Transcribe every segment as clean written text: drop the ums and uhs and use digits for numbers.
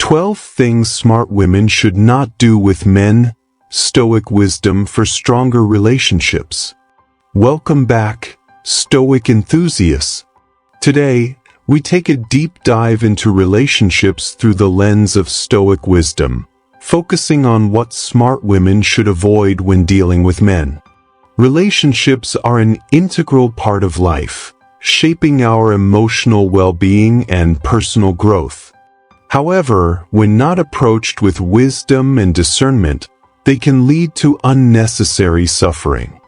12 things smart women should not do with men. Stoic wisdom for stronger relationships. Welcome back, Stoic enthusiasts. Today, we take a deep dive into relationships through the lens of Stoic wisdom, focusing on what smart women should avoid when dealing with men. Relationships are an integral part of life, shaping our emotional well-being and personal growth. However, when not approached with wisdom and discernment, they can lead to unnecessary suffering.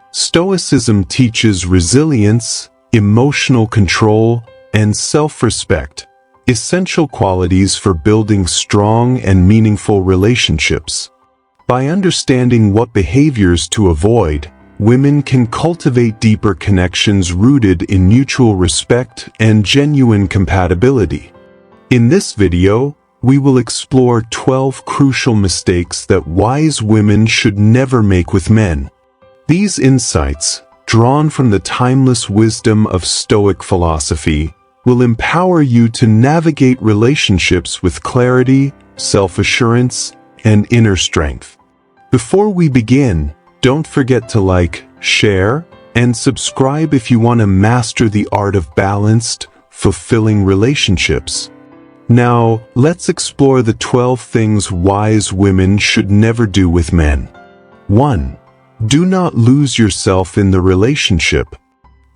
Stoicism teaches resilience, emotional control, and self-respect, essential qualities for building strong and meaningful relationships. By understanding what behaviors to avoid, women can cultivate deeper connections rooted in mutual respect and genuine compatibility. In this video, we will explore 12 crucial mistakes that wise women should never make with men. These insights, drawn from the timeless wisdom of Stoic philosophy, will empower you to navigate relationships with clarity, self-assurance, and inner strength. Before we begin, don't forget to like, share, and subscribe if you want to master the art of balanced, fulfilling relationships. Now, let's explore the 12 things wise women should never do with men. 1. Do not lose yourself in the relationship.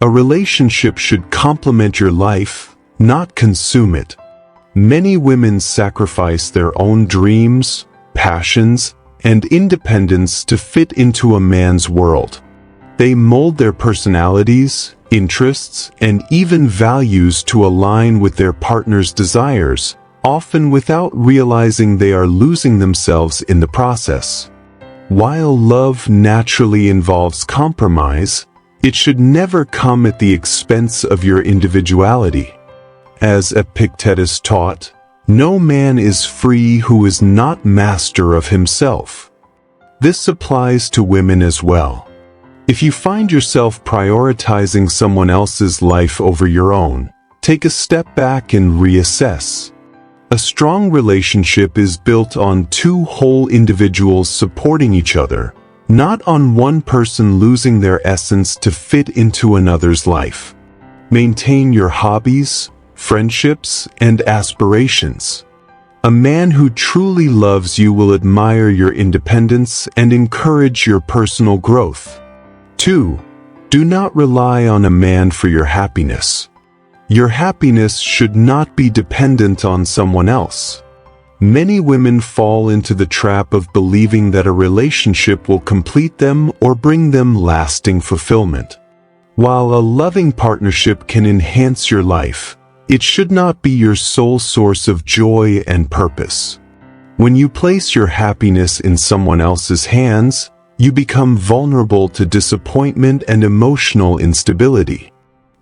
A relationship should complement your life, not consume it. Many women sacrifice their own dreams, passions, and independence to fit into a man's world. They mold their personalities, interests, and even values to align with their partner's desires, often without realizing they are losing themselves in the process. While love naturally involves compromise, it should never come at the expense of your individuality. As Epictetus taught, no man is free who is not master of himself. This applies to women as well. If you find yourself prioritizing someone else's life over your own, take a step back and reassess. A strong relationship is built on two whole individuals supporting each other, not on one person losing their essence to fit into another's life. Maintain your hobbies, friendships, and aspirations. A man who truly loves you will admire your independence and encourage your personal growth. 2. Do not rely on a man for your happiness. Your happiness should not be dependent on someone else. Many women fall into the trap of believing that a relationship will complete them or bring them lasting fulfillment. While a loving partnership can enhance your life, it should not be your sole source of joy and purpose. When you place your happiness in someone else's hands, you become vulnerable to disappointment and emotional instability.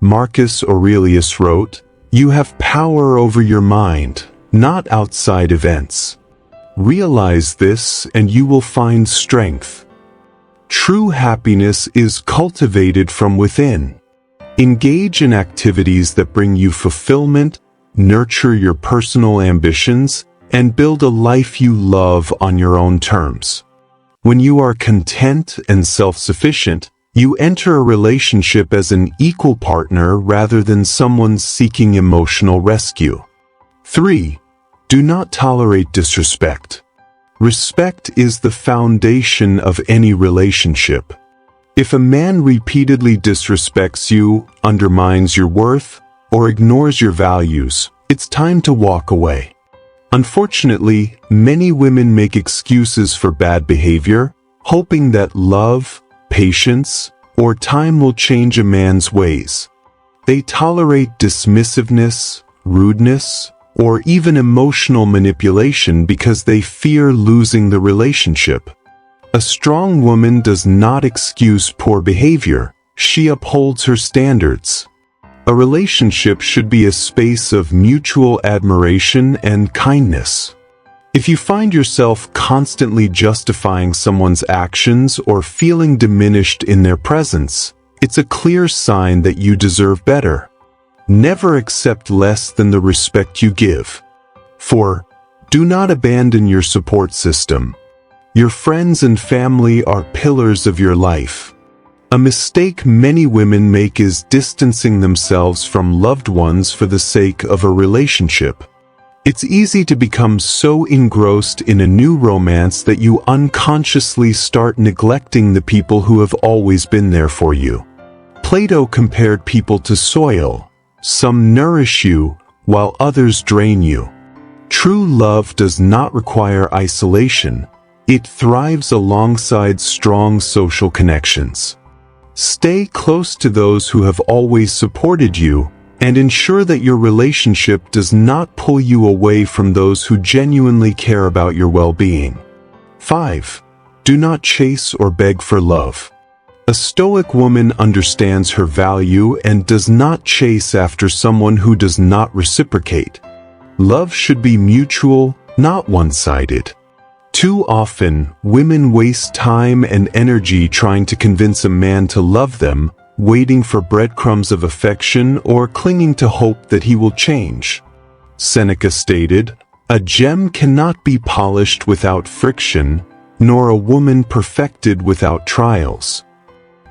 Marcus Aurelius wrote, "You have power over your mind, not outside events. Realize this and you will find strength." True happiness is cultivated from within. Engage in activities that bring you fulfillment, nurture your personal ambitions, and build a life you love on your own terms. When you are content and self-sufficient, you enter a relationship as an equal partner rather than someone seeking emotional rescue. 3. Do not tolerate disrespect. Respect is the foundation of any relationship. If a man repeatedly disrespects you, undermines your worth, or ignores your values, it's time to walk away. Unfortunately, many women make excuses for bad behavior, hoping that love, patience, or time will change a man's ways. They tolerate dismissiveness, rudeness, or even emotional manipulation because they fear losing the relationship. A strong woman does not excuse poor behavior, she upholds her standards. A relationship should be a space of mutual admiration and kindness. If you find yourself constantly justifying someone's actions or feeling diminished in their presence, it's a clear sign that you deserve better. Never accept less than the respect you give. 4. Do not abandon your support system. Your friends and family are pillars of your life. A mistake many women make is distancing themselves from loved ones for the sake of a relationship. It's easy to become so engrossed in a new romance that you unconsciously start neglecting the people who have always been there for you. Plato compared people to soil. Some nourish you, while others drain you. True love does not require isolation. It thrives alongside strong social connections. Stay close to those who have always supported you, and ensure that your relationship does not pull you away from those who genuinely care about your well-being. 5. Do not chase or beg for love. A Stoic woman understands her value and does not chase after someone who does not reciprocate. Love should be mutual, not one-sided. Too often, women waste time and energy trying to convince a man to love them, waiting for breadcrumbs of affection or clinging to hope that he will change. Seneca stated, "A gem cannot be polished without friction, nor a woman perfected without trials."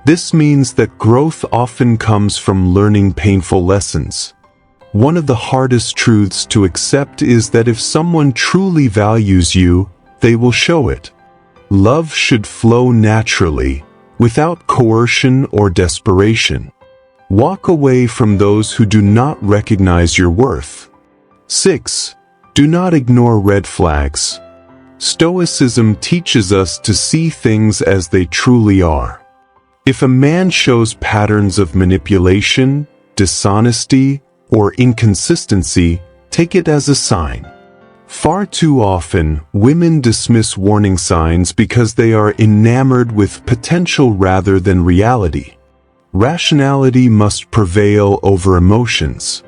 This means that growth often comes from learning painful lessons. One of the hardest truths to accept is that if someone truly values you, they will show it. Love should flow naturally, without coercion or desperation. Walk away from those who do not recognize your worth. 6. Do not ignore red flags. Stoicism teaches us to see things as they truly are. If a man shows patterns of manipulation, dishonesty, or inconsistency, take it as a sign. Far too often, women dismiss warning signs because they are enamored with potential rather than reality. Rationality must prevail over emotions.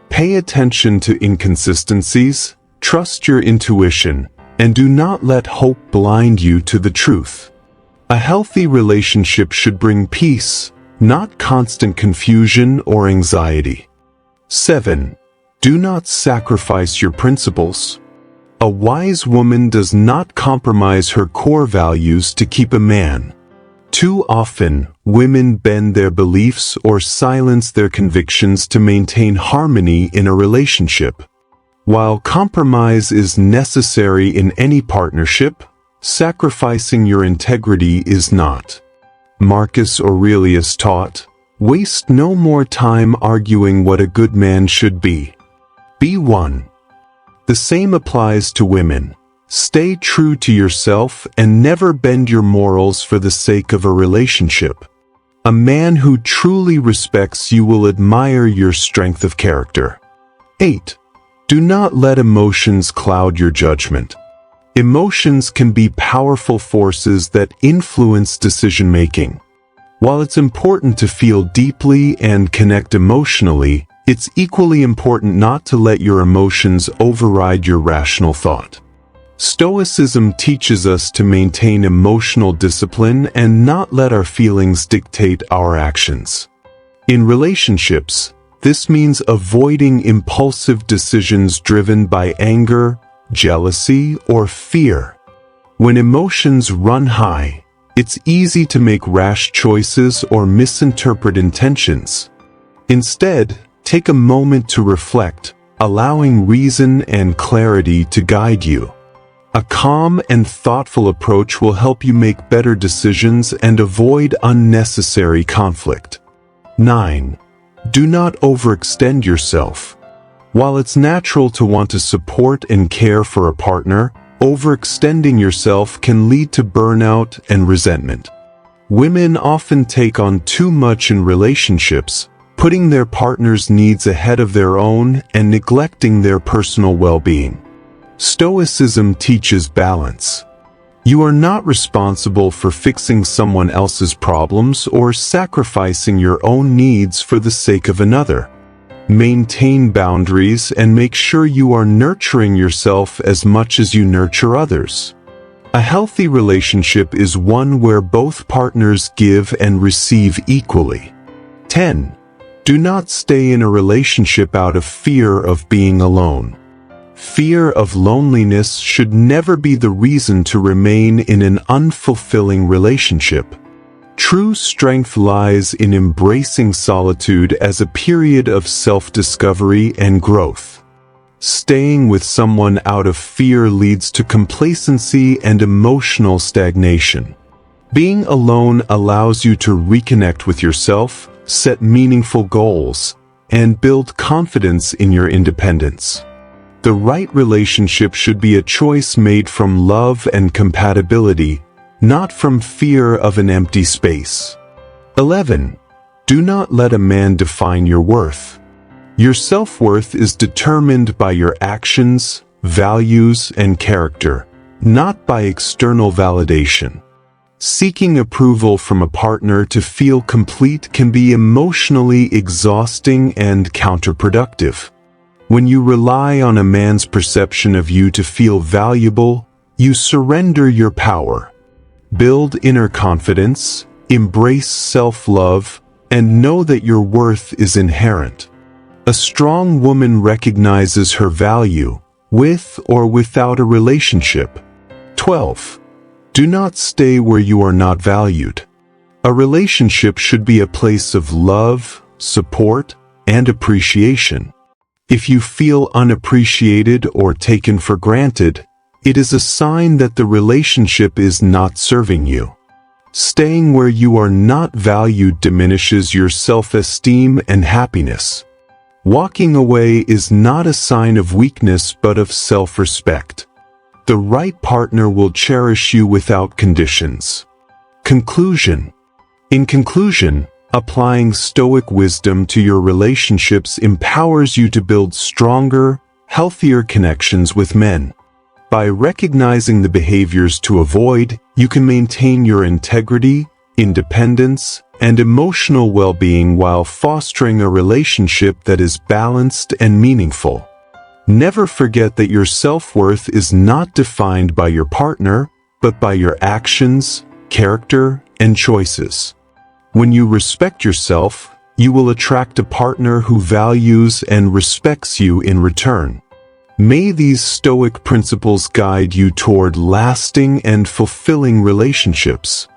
Pay attention to inconsistencies, trust your intuition, and do not let hope blind you to the truth. A healthy relationship should bring peace, not constant confusion or anxiety. 7. Do not sacrifice your principles. A wise woman does not compromise her core values to keep a man. Too often, women bend their beliefs or silence their convictions to maintain harmony in a relationship. While compromise is necessary in any partnership, sacrificing your integrity is not. Marcus Aurelius taught, "Waste no more time arguing what a good man should be. Be one." The same applies to women. Stay true to yourself and never bend your morals for the sake of a relationship. A man who truly respects you will admire your strength of character. 8. Do not let emotions cloud your judgment. Emotions can be powerful forces that influence decision-making. While it's important to feel deeply and connect emotionally, it's equally important not to let your emotions override your rational thought. Stoicism teaches us to maintain emotional discipline and not let our feelings dictate our actions. In relationships, this means avoiding impulsive decisions driven by anger, jealousy, or fear. When emotions run high, it's easy to make rash choices or misinterpret intentions. Instead, take a moment to reflect, allowing reason and clarity to guide you. A calm and thoughtful approach will help you make better decisions and avoid unnecessary conflict. 9. Do not overextend yourself. While it's natural to want to support and care for a partner, overextending yourself can lead to burnout and resentment. Women often take on too much in relationships, putting their partner's needs ahead of their own and neglecting their personal well-being. Stoicism teaches balance. You are not responsible for fixing someone else's problems or sacrificing your own needs for the sake of another. Maintain boundaries and make sure you are nurturing yourself as much as you nurture others. A healthy relationship is one where both partners give and receive equally. 10. Do not stay in a relationship out of fear of being alone. Fear of loneliness should never be the reason to remain in an unfulfilling relationship. True strength lies in embracing solitude as a period of self-discovery and growth. Staying with someone out of fear leads to complacency and emotional stagnation. Being alone allows you to reconnect with yourself, set meaningful goals, and build confidence in your independence. The right relationship should be a choice made from love and compatibility, not from fear of an empty space. 11. Do not let a man define your worth. Your self-worth is determined by your actions, values, and character, not by external validation. Seeking approval from a partner to feel complete can be emotionally exhausting and counterproductive. When you rely on a man's perception of you to feel valuable, you surrender your power. Build inner confidence, embrace self-love, and know that your worth is inherent. A strong woman recognizes her value, with or without a relationship. 12. Do not stay where you are not valued. A relationship should be a place of love, support, and appreciation. If you feel unappreciated or taken for granted, it is a sign that the relationship is not serving you. Staying where you are not valued diminishes your self-esteem and happiness. Walking away is not a sign of weakness but of self-respect. The right partner will cherish you without conditions. Conclusion. In conclusion, applying Stoic wisdom to your relationships empowers you to build stronger, healthier connections with men. By recognizing the behaviors to avoid, you can maintain your integrity, independence, and emotional well-being while fostering a relationship that is balanced and meaningful. Never forget that your self-worth is not defined by your partner, but by your actions, character, and choices. When you respect yourself, you will attract a partner who values and respects you in return. May these Stoic principles guide you toward lasting and fulfilling relationships.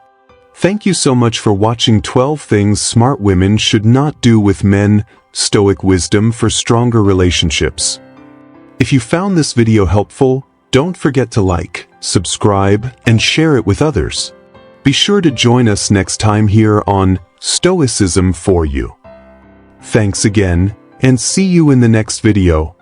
Thank you so much for watching 12 Things Smart Women Should Not Do with Men, Stoic Wisdom for Stronger Relationships. If you found this video helpful, don't forget to like, subscribe, and share it with others. Be sure to join us next time here on Stoicism for You. Thanks again, and see you in the next video.